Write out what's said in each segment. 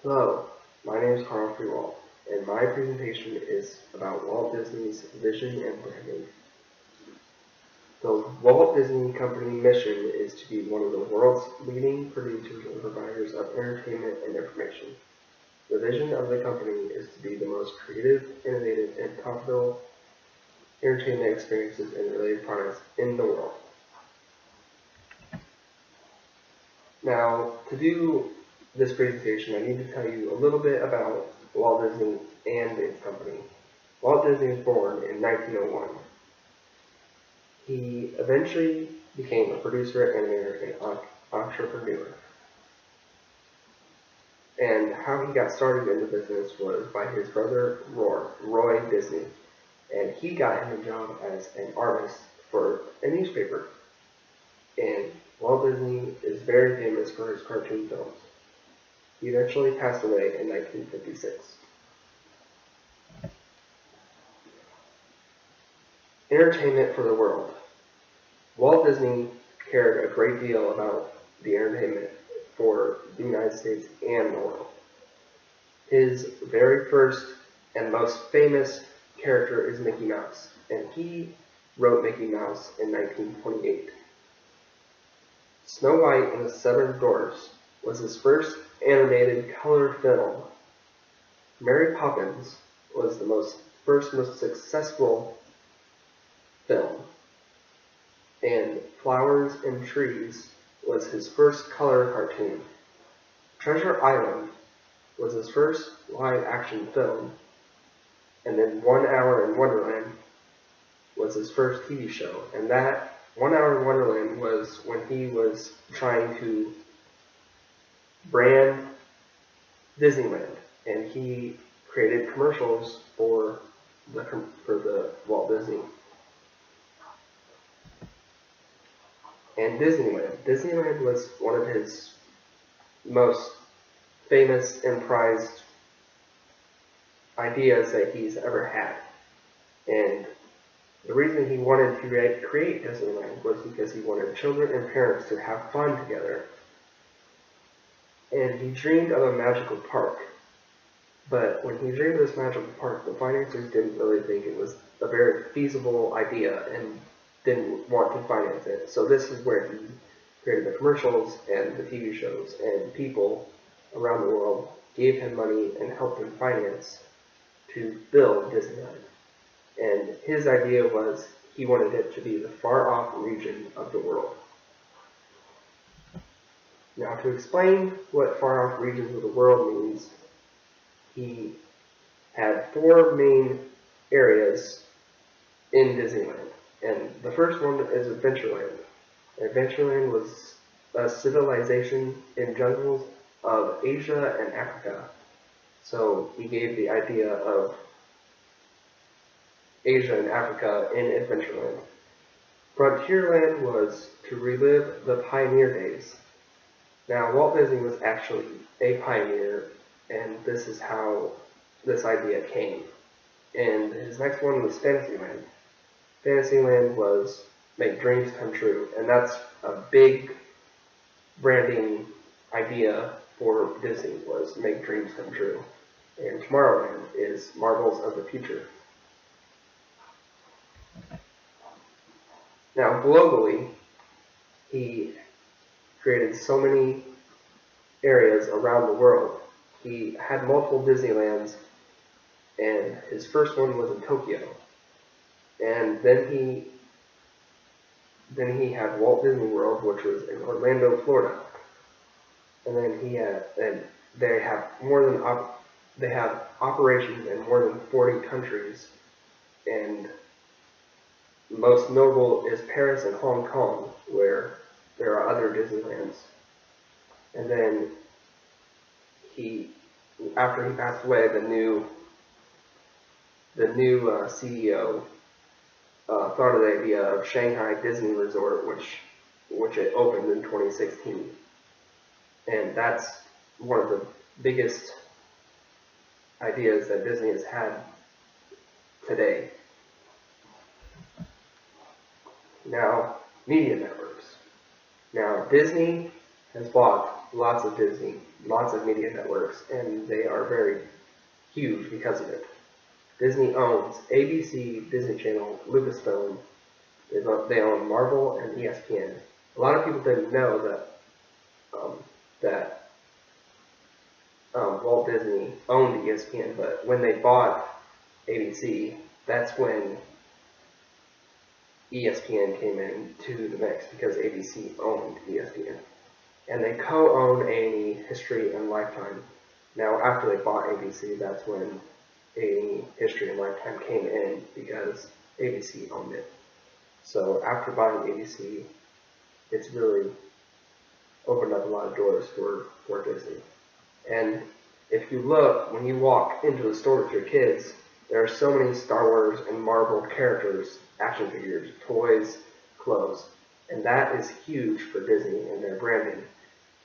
Hello, my name is Walt, and my presentation is about Walt Disney's vision and branding. The Walt Disney Company mission is to be one of the world's leading producers and providers of entertainment and information. The vision of the company is to be the most creative, innovative, and profitable entertainment experiences and related products in the world. Now, to do this presentation, I need to tell you a little bit about Walt Disney and its company. Walt Disney was born in 1901. He eventually became a producer, animator, and entrepreneur. And how he got started in the business was by his brother Roy Disney. And he got him a job as an artist for a newspaper. And Walt Disney is very famous for his cartoon films. He eventually passed away in 1956. Entertainment for the world. Walt Disney cared a great deal about the entertainment for the United States and the world. His very first and most famous character is Mickey Mouse, and he wrote Mickey Mouse in 1928. Snow White and the Seven Dwarfs was his first animated color film. Mary Poppins was the most successful film. And Flowers and Trees was his first color cartoon. Treasure Island was his first live-action film. And then 1 Hour in Wonderland was his first TV show. And that 1 Hour in Wonderland was when he was trying to brand Disneyland, and he created commercials for the Walt Disney. And Disneyland was one of his most famous and prized ideas that he's ever had. And the reason he wanted to create Disneyland was because he wanted children and parents to have fun together. And he dreamed of a magical park. But when he dreamed of this magical park, the financiers didn't really think it was a very feasible idea and didn't want to finance it. So this is where he created the commercials and the TV shows, and people around the world gave him money and helped him finance to build Disneyland. And his idea was he wanted it to be the far-off region of the world. Now, to explain what far-off regions of the world means, he had 4 main areas in Disneyland. And the first one is Adventureland. Adventureland was a civilization in jungles of Asia and Africa. So he gave the idea of Asia and Africa in Adventureland. Frontierland was to relive the pioneer days. Now, Walt Disney was actually a pioneer, and this is how this idea came. And his next one was Fantasyland. Fantasyland was make dreams come true, and that's a big branding idea for Disney, was make dreams come true. And Tomorrowland is Marvels of the Future. Now, globally, he created so many areas around the world. He had multiple Disneylands, and his first one was in Tokyo. And then he had Walt Disney World, which was in Orlando, Florida. And then they have operations in more than 40 countries, and most notable is Paris and Hong Kong, where there are other Disneylands. And then after he passed away, the new CEO thought of the idea of Shanghai Disney Resort, which it opened in 2016. And that's one of the biggest ideas that Disney has had today. Now, media networks. Now, Disney has bought lots of Disney, lots of media networks, and they are very huge because of it. Disney owns ABC, Disney Channel, Lucasfilm. They own Marvel and ESPN. A lot of people didn't know that Walt Disney owned ESPN, but when they bought ABC, that's when ESPN came into the mix because ABC owned ESPN. And they co-own A&E, History, and Lifetime. Now, after they bought ABC, that's when A&E, History, and Lifetime came in because ABC owned it. So after buying ABC, it's really opened up a lot of doors for Disney. And if you look, when you walk into the store with your kids, there are so many Star Wars and Marvel characters, action figures, toys, clothes. And that is huge for Disney and their branding.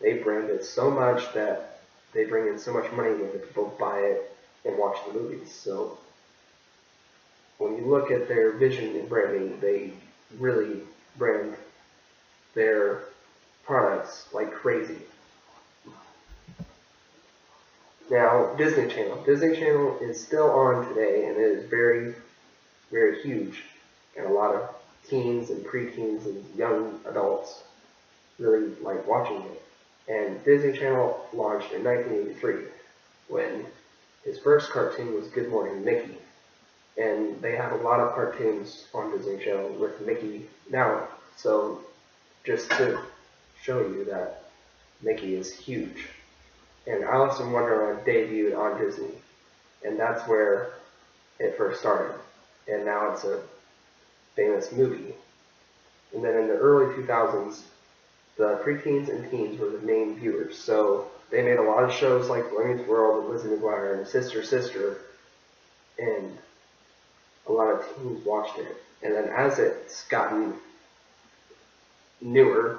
They brand it so much that they bring in so much money when the people buy it and watch the movies. So when you look at their vision and branding, they really brand their products like crazy. Now, Disney Channel. Disney Channel is still on today, and it is very, very huge. And a lot of teens and preteens and young adults really like watching it. And Disney Channel launched in 1983 when his first cartoon was Good Morning Mickey. And they have a lot of cartoons on Disney Channel with Mickey now. So just to show you that Mickey is huge. And Alice in Wonderland debuted on Disney. And that's where it first started. And now it's a famous movie. And then in the early 2000s, the preteens and teens were the main viewers. So they made a lot of shows like Boy Meets World and Lizzie McGuire and Sister Sister. And a lot of teens watched it. And then as it's gotten newer,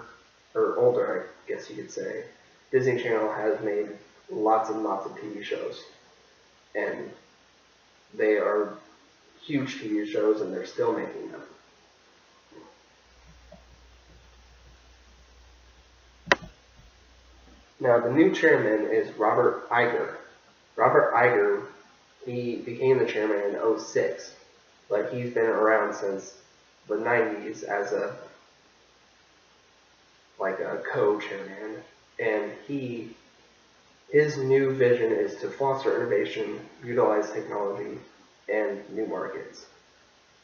or older, I guess you could say, Disney Channel has made lots and lots of TV shows. And they are huge TV shows, and they're still making them. Now, the new chairman is Robert Iger. Robert Iger, he became the chairman in 2006, but he's been around since the 90s as a co-chairman, and his new vision is to foster innovation, utilize technology, and new markets.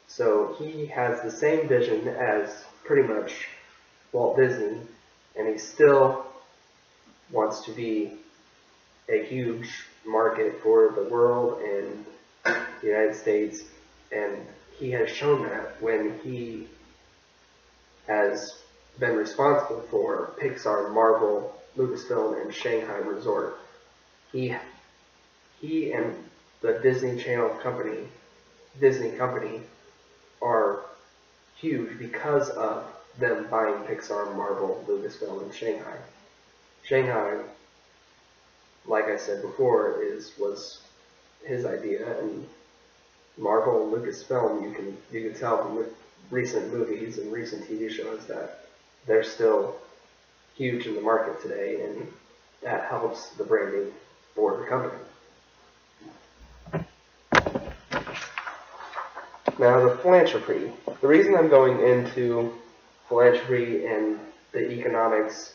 So he has the same vision as pretty much Walt Disney, and he still wants to be a huge market for the world and the United States, and he has shown that when he has been responsible for Pixar, Marvel, Lucasfilm, and Shanghai Resort. He and the Disney Channel company, Disney company, are huge because of them buying Pixar, Marvel, Lucasfilm, and Shanghai. Shanghai, like I said before, was his idea, and Marvel and Lucasfilm, you can tell from recent movies and recent TV shows that they're still huge in the market today, and that helps the branding for the company. Now, the philanthropy. The reason I'm going into philanthropy and the economics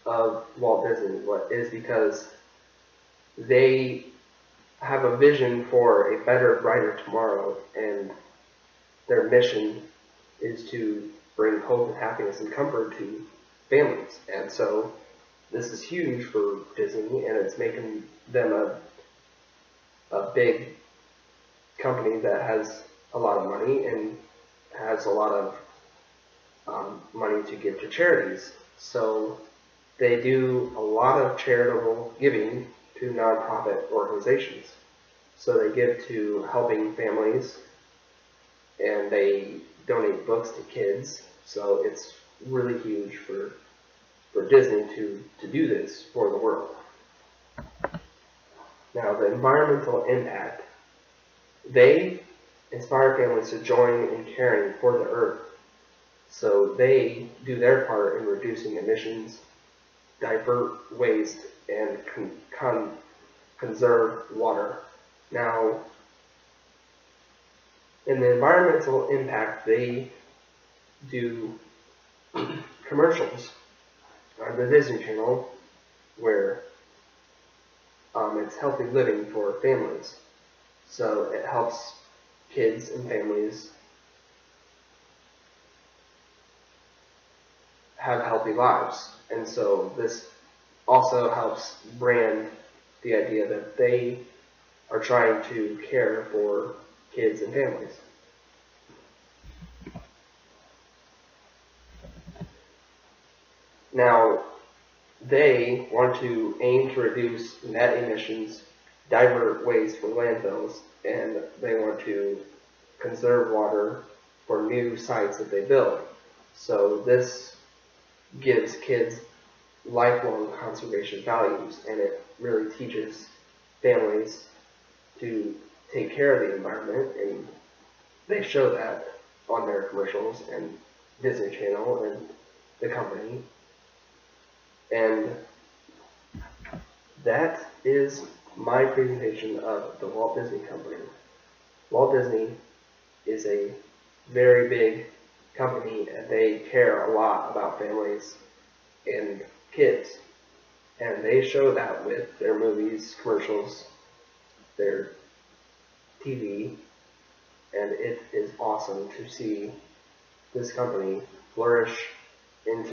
of Walt Disney is because they have a vision for a better, brighter tomorrow, and their mission is to bring hope and happiness and comfort to families. And so this is huge for Disney, and it's making them a big company that has a lot of money and has a lot of money to give to charities. So they do a lot of charitable giving to nonprofit organizations. So they give to helping families, and they donate books to kids. So it's really huge for Disney to do this for the world. Now, the environmental impact. They inspire families to join in caring for the earth. So they do their part in reducing emissions divert waste and conserve water. Now, in the environmental impact, they do commercials on the Disney Channel where it's healthy living for families. So it helps kids and families have healthy lives. And so this also helps brand the idea that they are trying to care for kids and families. Now, they want to aim to reduce net emissions, divert waste from landfills, and they want to conserve water for new sites that they build. So this gives kids lifelong conservation values, and it really teaches families to take care of the environment, and they show that on their commercials and Disney Channel and the company. And that is my presentation of the Walt Disney Company. Walt Disney is a very big company, and they care a lot about families and kids. And they show that with their movies, commercials, their TV, and it is awesome to see this company flourish into